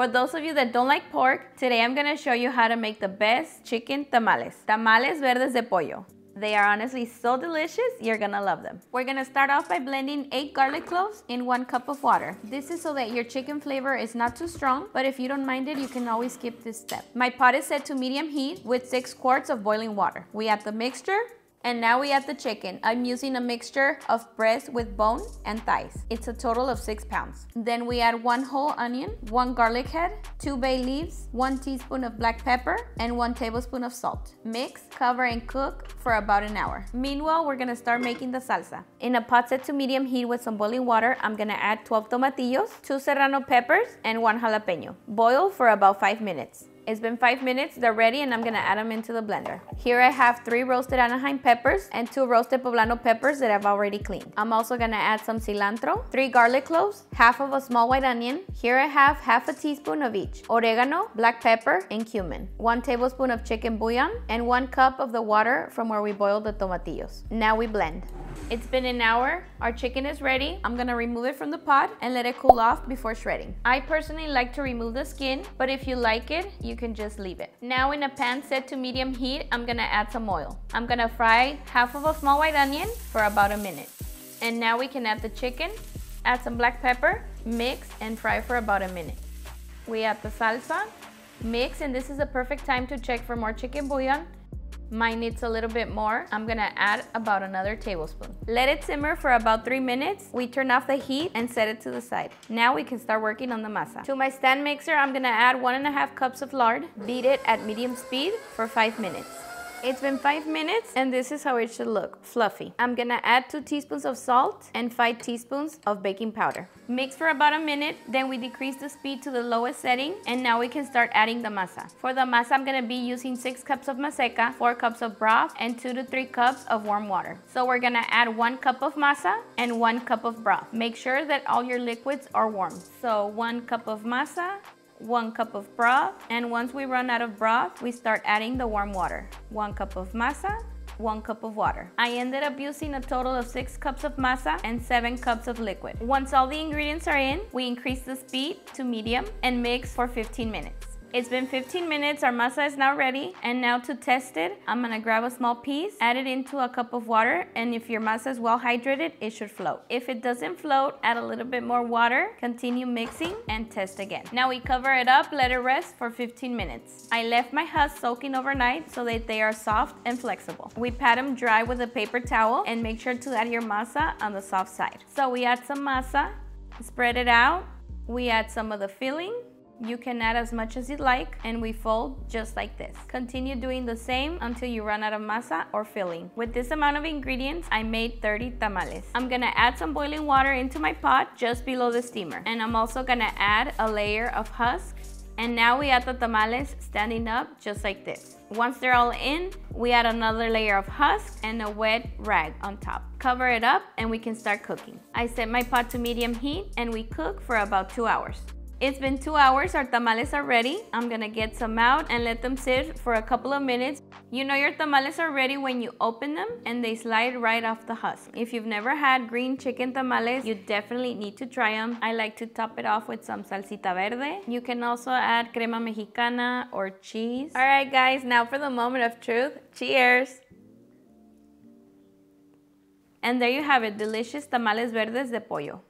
For those of you that don't like pork, today I'm gonna show you how to make the best chicken tamales. Tamales verdes de pollo. They are honestly so delicious, you're gonna love them. We're gonna start off by blending 8 garlic cloves in 1 cup of water. This is so that your chicken flavor is not too strong, but if you don't mind it, you can always skip this step. My pot is set to medium heat with 6 quarts of boiling water. We add the mixture, and now we add the chicken. I'm using a mixture of breast with bone and thighs. It's a total of 6 pounds. Then we add 1 whole onion, 1 garlic head, 2 bay leaves, 1 teaspoon of black pepper, and 1 tablespoon of salt. Mix, cover, and cook for about an hour. Meanwhile, we're gonna start making the salsa. In a pot set to medium heat with some boiling water, I'm gonna add 12 tomatillos, 2 serrano peppers, and 1 jalapeno. Boil for about 5 minutes. It's been 5 minutes, they're ready, and I'm gonna add them into the blender. Here I have 3 roasted Anaheim peppers and 2 roasted poblano peppers that I've already cleaned. I'm also gonna add some cilantro, 3 garlic cloves, half of a small white onion. Here I have half a teaspoon of each. Oregano, black pepper, and cumin. 1 tablespoon of chicken bouillon, and 1 cup of the water from where we boiled the tomatillos. Now we blend. It's been an hour, our chicken is ready. I'm gonna remove it from the pot and let it cool off before shredding. I personally like to remove the skin, but if you like it, you can just leave it. Now in a pan set to medium heat, I'm gonna add some oil. I'm gonna fry half of a small white onion for about a minute. And now we can add the chicken, add some black pepper, mix and fry for about a minute. We add the salsa, mix, and this is the perfect time to check for more chicken bouillon. Mine needs a little bit more. I'm gonna add about another tablespoon. Let it simmer for about 3 minutes. We turn off the heat and set it to the side. Now we can start working on the masa. To my stand mixer, I'm gonna add 1.5 cups of lard. Beat it at medium speed for 5 minutes. It's been 5 minutes and this is how it should look, fluffy. I'm gonna add 2 teaspoons of salt and 5 teaspoons of baking powder. Mix for about a minute, then we decrease the speed to the lowest setting, and now we can start adding the masa. For the masa, I'm gonna be using 6 cups of maseca, 4 cups of broth, and 2 to 3 cups of warm water. So we're gonna add 1 cup of masa and 1 cup of broth. Make sure that all your liquids are warm. So 1 cup of masa, 1 cup of broth, and once we run out of broth, we start adding the warm water. 1 cup of masa, 1 cup of water. I ended up using a total of 6 cups of masa and 7 cups of liquid. Once all the ingredients are in, we increase the speed to medium and mix for 15 minutes. It's been 15 minutes, our masa is now ready, and now to test it, I'm gonna grab a small piece, add it into a cup of water, and if your masa is well hydrated, it should float. If it doesn't float, add a little bit more water, continue mixing, and test again. Now we cover it up, let it rest for 15 minutes. I left my husks soaking overnight so that they are soft and flexible. We pat them dry with a paper towel, and make sure to add your masa on the soft side. So we add some masa, spread it out, we add some of the filling. You can add as much as you'd like, and we fold just like this. Continue doing the same until you run out of masa or filling. With this amount of ingredients, I made 30 tamales. I'm gonna add some boiling water into my pot just below the steamer. And I'm also gonna add a layer of husk. And now we add the tamales standing up just like this. Once they're all in, we add another layer of husk and a wet rag on top. Cover it up and we can start cooking. I set my pot to medium heat and we cook for about 2 hours. It's been 2 hours, our tamales are ready. I'm gonna get some out and let them sit for a couple of minutes. You know your tamales are ready when you open them and they slide right off the husk. If you've never had green chicken tamales, you definitely need to try them. I like to top it off with some salsita verde. You can also add crema mexicana or cheese. All right guys, now for the moment of truth. Cheers! And there you have it, delicious tamales verdes de pollo.